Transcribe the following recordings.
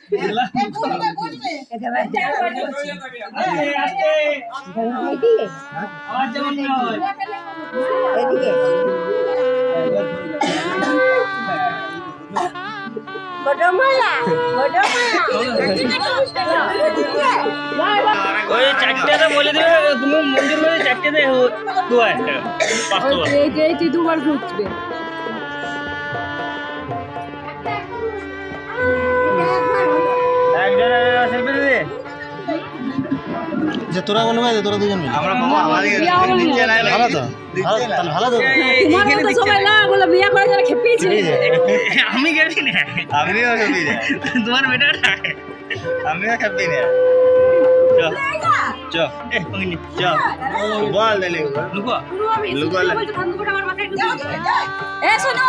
ওই চারটেতে বলে দেবে তুমি মন্দির বলে চারটেতে এইটি দুবার ঘুরবে। যে তোরা বলবো তোরা দুজন আমরা বাবা আমাদের ভালো তো ভালো তো তোমার মতো সবাই না বলে বিয়ে করে যারা খেপিয়েছে। আমি গেছি না আমিও খেপি না তোমার বেটা আমিও খেপি না চ এ পঙ্গিনি চ বল দে লুকো লুকো এ শোনো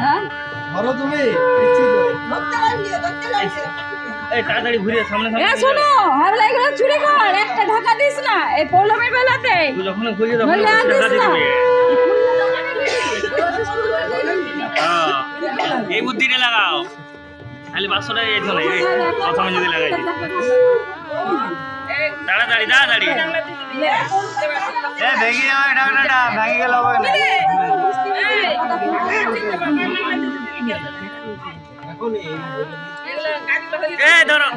হ্যাঁ ভালো তুমি এই তাড়াতাড়ি ঘুরে সামনে এ শোনো হাবলা এগুলো চুরি কর একটা ঢাকা দিস না এই পৌলমের বেলাতে যখন ঘুরে তখন টাকা দিয়ে দেবে এই বুদ্ধিটা লাগাও খালি 500 টাকা এই ধরে প্রথমে যদি লাগাই তাড়াতাড়ি তাড়াতাড়ি এ ভেঙে যাবে টাকাটা ভেঙে গেল হবে না এ ধরো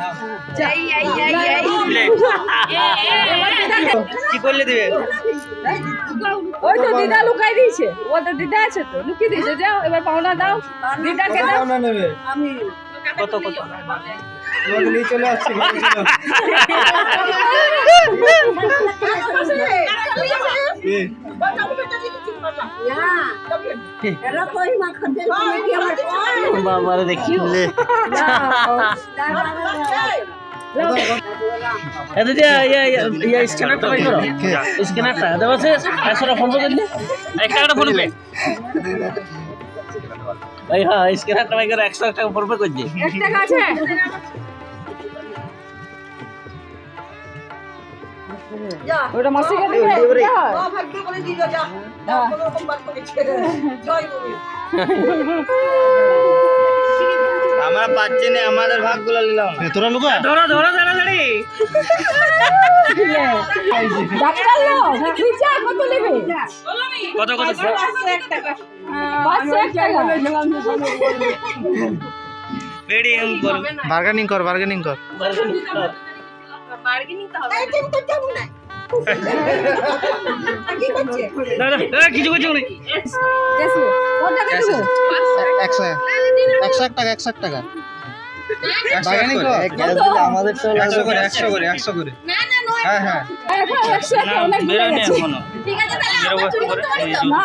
কি করলে দিবে ওই তো দিদা লুকাই দিয়েছে ওদের দিদা আছে তো লুকিয়ে দিয়েছে যাও এবার পাওনা দাও দিদাকে দাও নেবে কত কত নিয়ে চলে আসছে বাবারে দেখি লে এটা যে ইয়া স্ক্যানারটা বাই করো স্ক্যানারটা দেবো সে 100 টাকা ফোন করে দিলে 1 টাকাটা ফোন পে ভাই হ্যাঁ স্ক্যানারটা বাই করে 100 টাকা ফোন পে করে দি 1 টাকা আছে ওটা মাসিকে দিবে ভাগ্য করে দিল যা কোনো রকম বার করে ছেড়ে জয় গুরু আমরা পাচ্ছি না আমাদের ভাগগুলো নিলাম তোরা লুকা ধরো ধরো তাড়াতাড়ি ডাক্তার লো নিচে কত নেবে কত কত 501 টাকা 501 টাকা রেডি এম কর বার্গেনিং কর বার্গেনিং তো হবে এই তুমি তো যাবো না কি করছে দাদা কিছু কিছু নেই কেসে কত টাকা দেবো 100 টাকা 100 টাকা বার্গেনিং কর গ্যাস দিলে আমাদের তো 100 করে 100 করে না না নয় হ্যাঁ হ্যাঁ এখন 100 টাকা অনেক বেরো বেড়ে না গেছে এখনো ঠিক আছে তাহলে আমরা চুরি করতে পারি তো না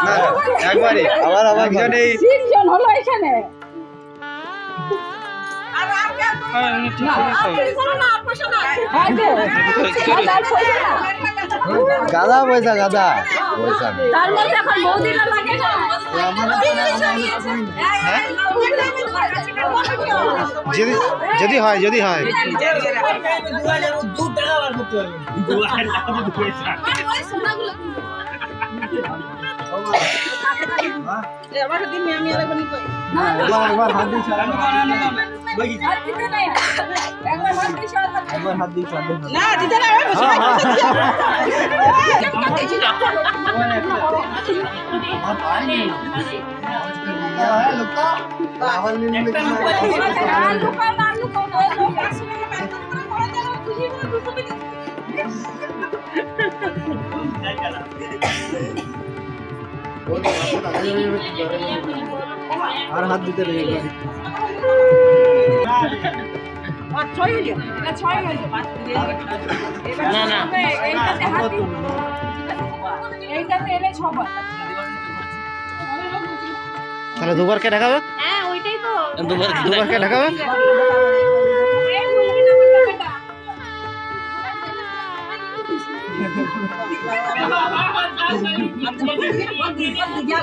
একবারে আবার একজনে তিনজন হলো এখানে আর আপনি ঠিক আছে চুরি করো না পয়সা না হ্যাঁ তো তার পয়সা না গাদা পয়সা গাদা পয়সা তার মধ্যে এখন বৌদিরা লাগে না যদি হয় এবার দিন আমি আর বলি কই একবার হাত দিছ হাত দিতে নাই একবার হাত দিছ একবার হাত দিছ না দিতে না আর হাত দিতে নেই না না এইটাতে এলে 6 বার তাহলে দুবার কে ঢাকাবে হ্যাঁ ওইটাই তো দুবার দুবার কে ঢাকাবে क्या